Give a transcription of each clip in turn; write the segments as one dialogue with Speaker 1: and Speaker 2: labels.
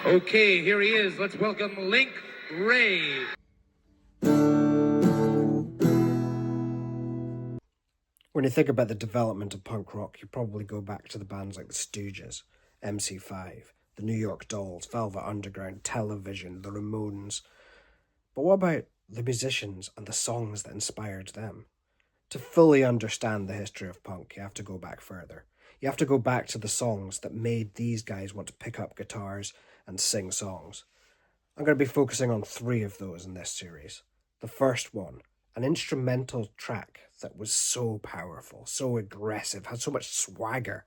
Speaker 1: Okay, here he is. Let's welcome Link Wray.
Speaker 2: When you think about the development of punk rock, you probably go back to the bands like the Stooges, MC5, the New York Dolls, Velvet Underground, Television, the Ramones. But what about the musicians and the songs that inspired them? To fully understand the history of punk, you have to go back further. You have to go back to the songs that made these guys want to pick up guitars and sing songs. I'm going to be focusing on 3 of those in this series. The first one, an instrumental track that was so powerful, so aggressive, had so much swagger,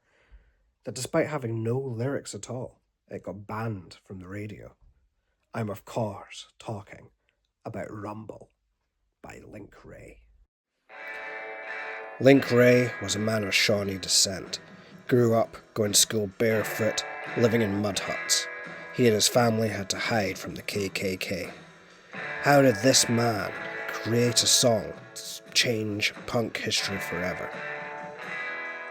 Speaker 2: that despite having no lyrics at all, it got banned from the radio. I'm of course talking about Rumble by Link Wray. Link Wray was a man of Shawnee descent. Grew up going to school barefoot, living in mud huts. He and his family had to hide from the KKK. How did this man create a song to change punk history forever?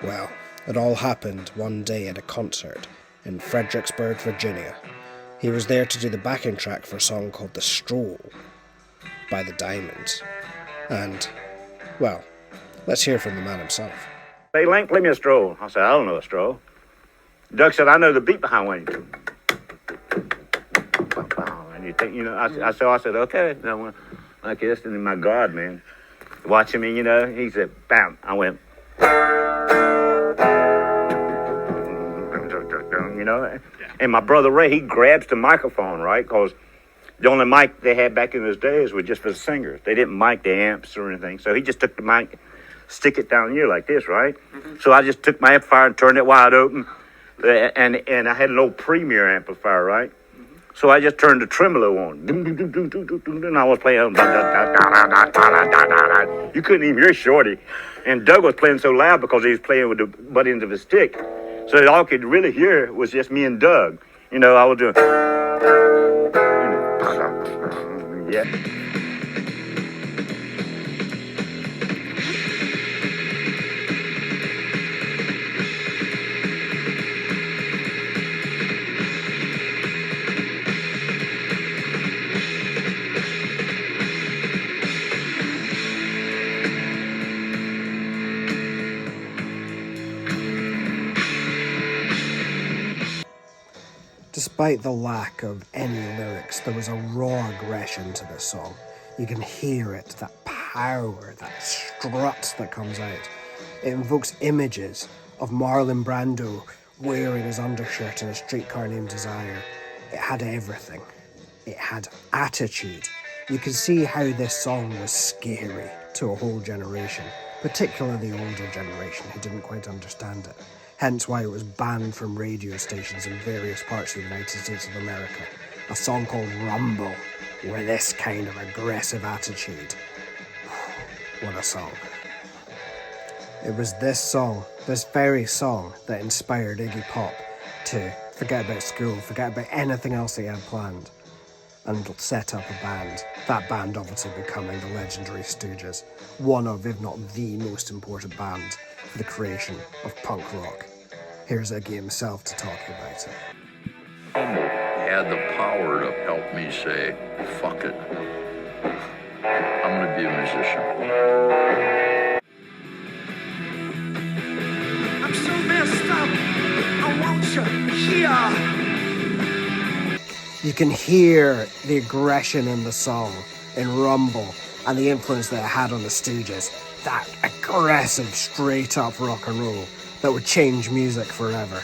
Speaker 2: Well, it all happened one day at a concert in Fredericksburg, Virginia. He was there to do the backing track for a song called The Stroll by the Diamonds. And, well, let's hear from the man himself.
Speaker 3: Hey, Link, play me a stroll. I said, I don't know a stroll. Doug said, I know the beat behind one. And you think, I said, okay. And I went, okay, this is my God, man. Watching me, he said, bam. I went, and my brother Ray, he grabs the microphone, right? Because the only mic they had back in those days was just for the singers. They didn't mic the amps or anything. So he just took the mic, stick it down here like this, right? Mm-hmm. So I just took my amplifier and turned it wide open. And I had an old Premier amplifier, right? Mm-hmm. So I just turned the tremolo on. And I was playing. You couldn't even hear Shorty. And Doug was playing so loud because he was playing with the butt ends of his stick. So all I could really hear was just me and Doug. I was doing. Yeah.
Speaker 2: Despite the lack of any lyrics, there was a raw aggression to this song. You can hear it, that power, that strut that comes out. It invokes images of Marlon Brando wearing his undershirt in A Streetcar Named Desire. It had everything. It had attitude. You can see how this song was scary to a whole generation, particularly the older generation who didn't quite understand it. Hence why it was banned from radio stations in various parts of the United States of America. A song called Rumble, with this kind of aggressive attitude. What a song. It was this song, this very song, that inspired Iggy Pop to forget about school, forget about anything else he had planned, and set up a band. That band obviously becoming the legendary Stooges, one of, if not the most important band for the creation of punk rock. Here's Iggy himself to talk about it.
Speaker 4: Rumble had the power to help me say, fuck it. I'm going to be a musician.
Speaker 5: I'm so messed up. I want you here.
Speaker 2: You can hear the aggression in the song, in Rumble, and the influence that it had on the Stooges. That aggressive, straight-up rock and roll that would change music forever.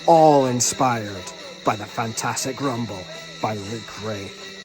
Speaker 2: All inspired by the fantastic Rumble by Link Wray.